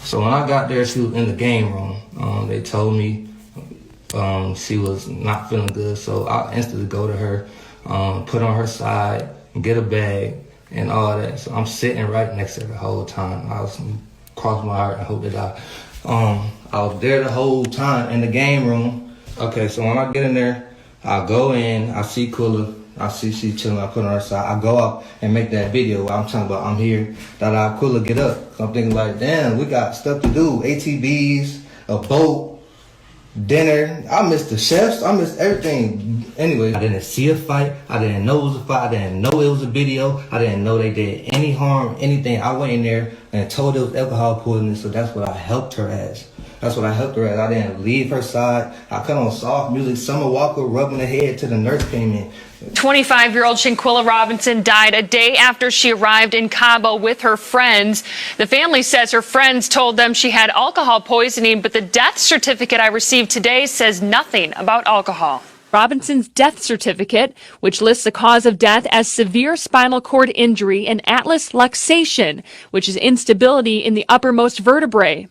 So when I got there, she was in the game room. They told me she was not feeling good, so I instantly go to her, put on her side, get a bag, and all that. So I'm sitting right next to her the whole time. I was crossing my heart and hope that I was there the whole time in the game room. Okay, so when I get in there, I go in, I see Kula, I see she chilling, I put her on her side. I go up and make that video where I'm talking about I'm here, that Kula get up. So I'm thinking like, damn, we got stuff to do, ATVs, a boat, dinner. I missed the chefs, I missed everything. Anyway, I didn't see a fight, I didn't know it was a fight, I didn't know it was a video, I didn't know they did any harm, anything. I went in there and told it was alcohol poisoning, so that's what I helped her as. That's what I helped her as. I didn't leave her side. I cut on soft music, Summer Walker rubbing her head till the nurse came in. 25-year-old Shanquilla Robinson died a day after she arrived in Cabo with her friends. The family says her friends told them she had alcohol poisoning, but the death certificate I received today says nothing about alcohol. Robinson's death certificate, which lists the cause of death as severe spinal cord injury and atlas luxation, which is instability in the uppermost vertebrae.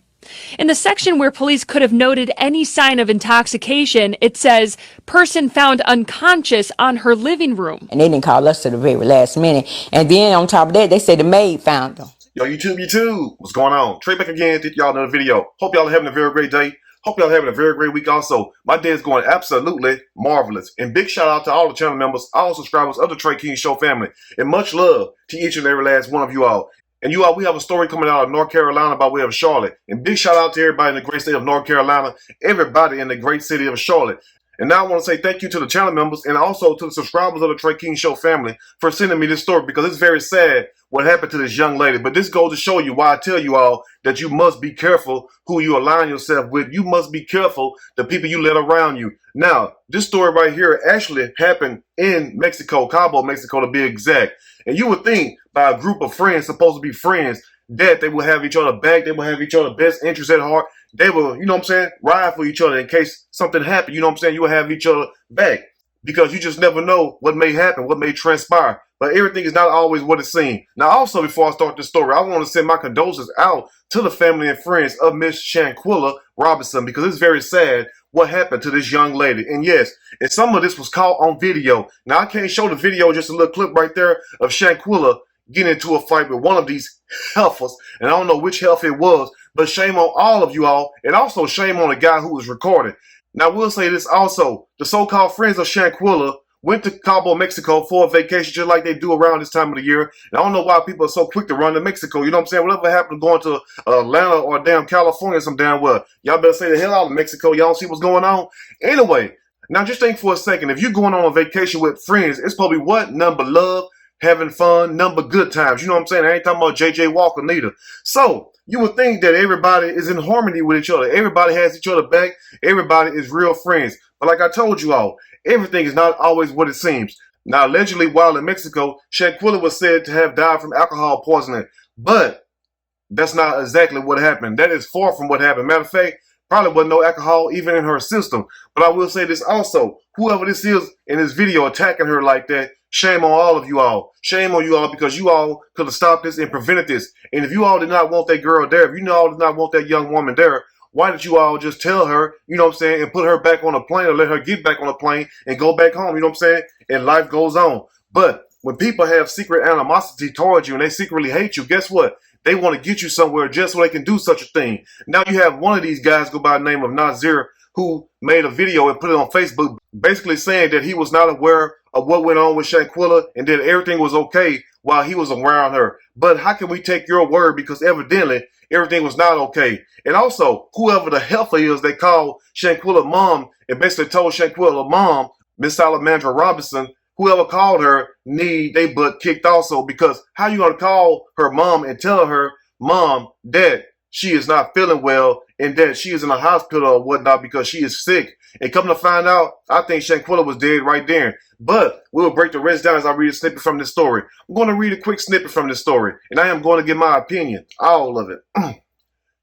In the section where police could have noted any sign of intoxication, it says, person found unconscious on her living room. And they didn't call us to the very last minute. And then on top of that, they say the maid found them. Yo, YouTube, what's going on? Trey back again, did y'all another video. Hope y'all are having a very great day. Hope y'all are having a very great week also. My day is going absolutely marvelous. And big shout out to all the channel members, all subscribers of the Trey King Show family. And much love to each and every last one of you all. And you all, we have a story coming out of North Carolina by way of Charlotte. And big shout out to everybody in the great state of North Carolina, everybody in the great city of Charlotte. And now I want to say thank you to the channel members and also to the subscribers of the Trey King Show family for sending me this story, because it's very sad what happened to this young lady. But this goes to show you why I tell you all that you must be careful who you align yourself with. You must be careful the people you let around you. Now, this story right here actually happened in Mexico, Cabo, Mexico to be exact. And you would think by a group of friends, supposed to be friends, that they will have each other back, they will have each other's best interests at heart. They will, you know what I'm saying, ride for each other in case something happened, you know what I'm saying, you will have each other back. Because you just never know what may happen, what may transpire. But everything is not always what it seems. Now also, before I start this story, I want to send my condolences out to the family and friends of Miss Shanquilla Robinson, because it's very sad what happened to this young lady. And yes, and some of this was caught on video. Now I can't show the video, just a little clip right there of Shanquilla getting into a fight with one of these heifers. And I don't know which heifer it was, but shame on all of you all. And also shame on the guy who was recording. Now we'll say this also. The so-called friends of Shanquilla went to Cabo, Mexico for a vacation just like they do around this time of the year. And I don't know why people are so quick to run to Mexico. You know what I'm saying? Whatever happened to going to Atlanta or damn California some damn well. Y'all better stay the hell out of Mexico. Y'all don't see what's going on? Anyway, now just think for a second. If you're going on a vacation with friends, it's probably what? None but love, having fun, none but good times. You know what I'm saying? I ain't talking about J.J. Walker neither. So you would think that everybody is in harmony with each other. Everybody has each other back. Everybody is real friends. But like I told you all, everything is not always what it seems. Now, allegedly, while in Mexico, Shanquilla was said to have died from alcohol poisoning. But that's not exactly what happened. That is far from what happened. Matter of fact, probably wasn't no alcohol even in her system. But I will say this also. Whoever this is in this video attacking her like that, shame on all of you all. Shame on you all, because you all could have stopped this and prevented this. And if you all did not want that girl there, if you all did not want that young woman there, why did you all just tell her, you know what I'm saying, and put her back on a plane, or let her get back on a plane and go back home, you know what I'm saying? And life goes on. But when people have secret animosity towards you and they secretly hate you, guess what? They want to get you somewhere just so they can do such a thing. Now you have one of these guys go by the name of Nazir, who made a video and put it on Facebook basically saying that he was not aware of what went on with Shanquilla and that everything was okay while he was around her. But how can we take your word? Because evidently everything was not okay. And also, whoever the heifer is, they called Shanquilla mom and basically told Shanquilla mom, Miss Salamandra Robinson, whoever called her, need they butt kicked also. Because how you going to call her mom and tell her mom that she is not feeling well and that she is in a hospital or whatnot because she is sick? And come to find out, I think Shanquilla was dead right there. But we'll break the rest down as I read a snippet from this story. I'm going to read a quick snippet from this story, and I am going to give my opinion, all of it.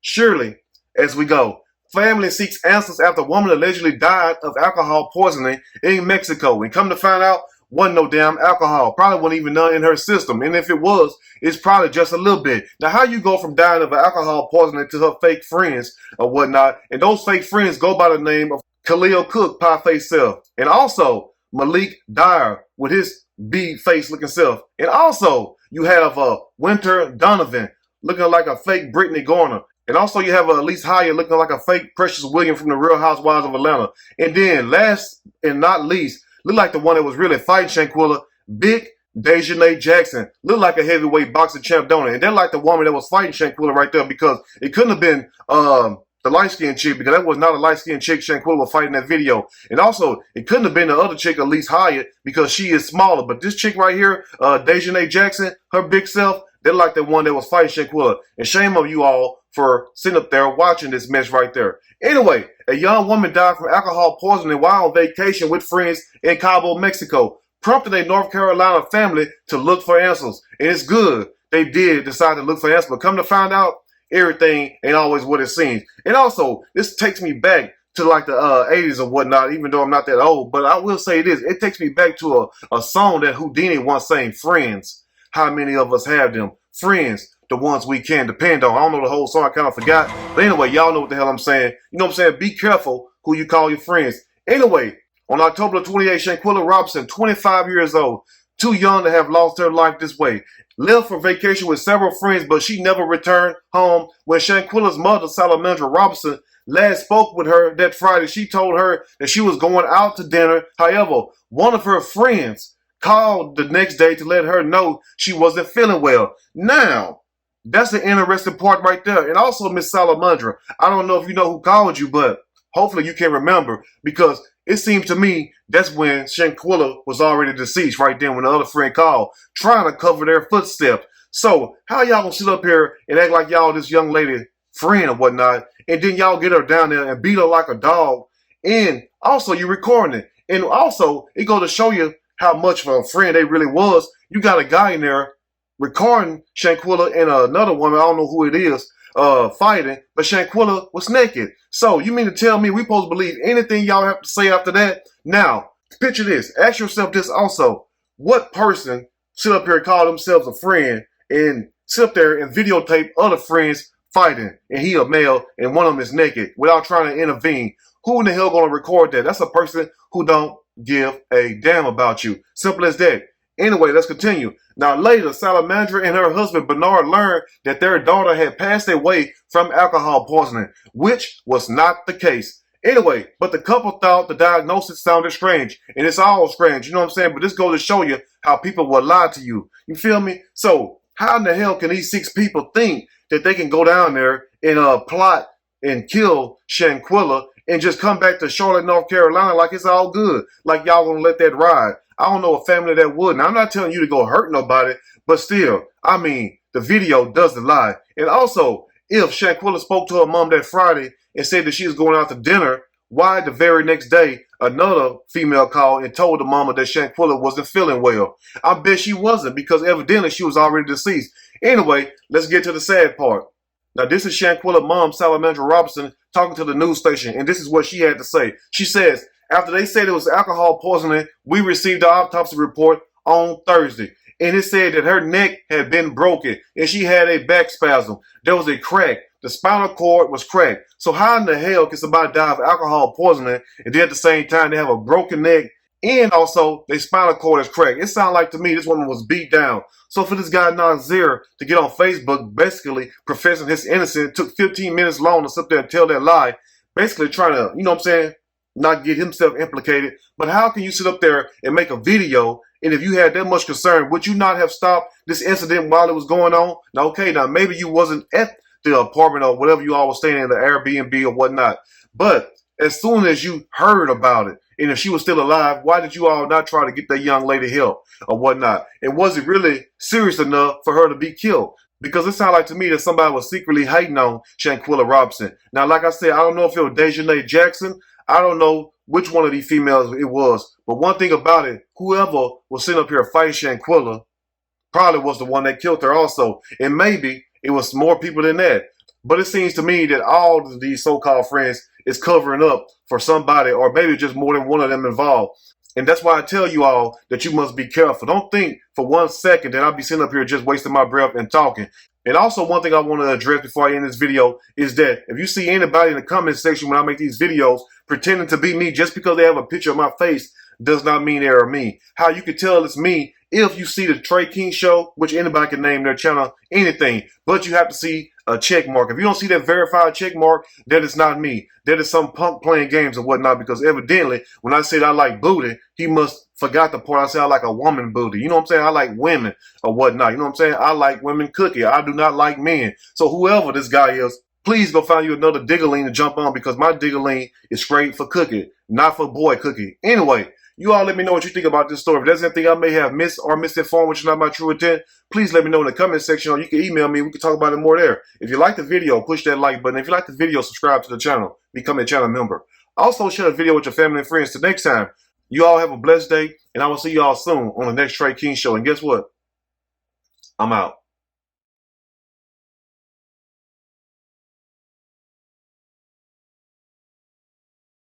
Surely, as we go, family seeks answers after a woman allegedly died of alcohol poisoning in Mexico. And come to find out, wasn't no damn alcohol. Probably wasn't even none in her system. And if it was, it's probably just a little bit. Now, how you go from dying of alcohol poisoning to her fake friends or whatnot, and those fake friends go by the name of Khalil Cook, pie face self, and also Malik Dyer with his bead face looking self, and also you have Winter Donovan looking like a fake Brittany Garner. And also you have Elise Hyatt looking like a fake Precious Williams from the Real Housewives of Atlanta. And then last and not least, look like the one that was really fighting Shanquella, Big Dejanay Jackson. Look like a heavyweight boxing champ, don't it? And they're like the woman that was fighting Shanquella right there, because it couldn't have been the light-skinned chick, because that was not a light-skinned chick Shanquella was fighting that video. And also, it couldn't have been the other chick, Elise Hyatt, because she is smaller. But this chick right here, Dejanay Jackson, her big self, they're like the one that was fighting Shanquella. And shame on you all for sitting up there watching this mess right there. Anyway, a young woman died from alcohol poisoning while on vacation with friends in Cabo, Mexico, prompting a North Carolina family to look for answers. And it's good they did decide to look for answers. But come to find out, everything ain't always what it seems. And also, this takes me back to like the 80s or whatnot, even though I'm not that old. But I will say this, it takes me back to a song that Houdini once sang, Friends. How many of us have them? Friends, the ones we can depend on. I don't know the whole song, I kind of forgot. But anyway, y'all know what the hell I'm saying. You know what I'm saying? Be careful who you call your friends. Anyway, on October 28th, Shanquella Robinson, 25 years old, too young to have lost her life this way, left for vacation with several friends, but she never returned home. When Shanquella's mother, Salamandra Robinson, last spoke with her that Friday, she told her that she was going out to dinner. However, one of her friends called the next day to let her know she wasn't feeling well. Now, that's the interesting part right there. And also, Miss Salamandra, I don't know if you know who called you, but hopefully you can remember, because it seems to me that's when Shanquella was already deceased right then when the other friend called, trying to cover their footsteps. So how y'all gonna sit up here and act like y'all this young lady friend or whatnot, and then y'all get her down there and beat her like a dog, and also you recording it. And also, it goes to show you how much of a friend they really was. You got a guy in there recording Shanquella and another woman, I don't know who it is, fighting, but Shanquella was naked. So you mean to tell me we supposed to believe anything y'all have to say after that? Now, picture this. Ask yourself this also. What person sit up here and call themselves a friend and sit up there and videotape other friends fighting, and he a male and one of them is naked without trying to intervene? Who in the hell gonna record that? That's a person who don't give a damn about you. Simple as that. Anyway, let's continue. Now later, Salamandra and her husband Bernard learned that their daughter had passed away from alcohol poisoning, which was not the case. Anyway, but the couple thought the diagnosis sounded strange, and it's all strange, you know what I'm saying? But this goes to show you how people will lie to you. You feel me? So how in the hell can these 6 people think that they can go down there and plot and kill Shanquella and just come back to Charlotte, North Carolina like it's all good, like y'all gonna let that ride? I don't know a family that would. Now, I'm not telling you to go hurt nobody, but still, I mean, the video doesn't lie. And also, if Shanquella spoke to her mom that Friday and said that she was going out to dinner, why the very next day another female called and told the mama that Shanquella wasn't feeling well? I bet she wasn't, because evidently she was already deceased. Anyway, let's get to the sad part. Now, this is Shanquella's mom, Salamandra Robinson, talking to the news station, and this is what she had to say. She says, after they said it was alcohol poisoning, we received the autopsy report on Thursday, and it said that her neck had been broken and she had a back spasm. There was a crack. The spinal cord was cracked. So how in the hell can somebody die of alcohol poisoning and then at the same time they have a broken neck and also their spinal cord is cracked? It sounded like to me this woman was beat down. So for this guy Nazir to get on Facebook basically professing his innocence, it took 15 minutes long to sit there and tell that lie, basically trying to, you know what I'm saying, not get himself implicated. But how can you sit up there and make a video, and if you had that much concern, would you not have stopped this incident while it was going on? Now, okay, now maybe you wasn't at the apartment or whatever you all were staying in, the Airbnb or whatnot, but as soon as you heard about it, and if she was still alive, why did you all not try to get that young lady help or whatnot? And was it really serious enough for her to be killed? Because it sounded like to me that somebody was secretly hating on Shanquella Robinson. Now, like I said, I don't know if it was Dejanay Jackson. I don't know which one of these females it was. But one thing about it, whoever was sitting up here fighting Shanquella probably was the one that killed her also. And maybe it was more people than that. But it seems to me that all of these so-called friends is covering up for somebody, or maybe just more than one of them involved. And that's why I tell you all that you must be careful. Don't think for 1 second that I'll be sitting up here just wasting my breath and talking. And also, one thing I want to address before I end this video is that if you see anybody in the comment section when I make these videos pretending to be me just because they have a picture of my face does not mean they are me. How you can tell it's me if you see the Trey King Show, which anybody can name their channel anything, but you have to see a check mark. If you don't see that verified check mark, that is not me. That is some punk playing games or whatnot, because evidently when I said I like booty, he must forgot the part I said I like a woman booty. You know what I'm saying? I like women or whatnot. You know what I'm saying? I like women cookie. I do not like men. So whoever this guy is, please go find you another diggerling to jump on, because my diggerling is straight for cookie, not for boy cookie. Anyway, you all let me know what you think about this story. If there's anything I may have missed or misinformed, which is not my true intent, please let me know in the comment section, or you can email me. We can talk about it more there. If you like the video, push that like button. If you like the video, subscribe to the channel. Become a channel member. Also, share the video with your family and friends. Till next time, you all have a blessed day, and I will see you all soon on the next Trey King Show. And guess what? I'm out.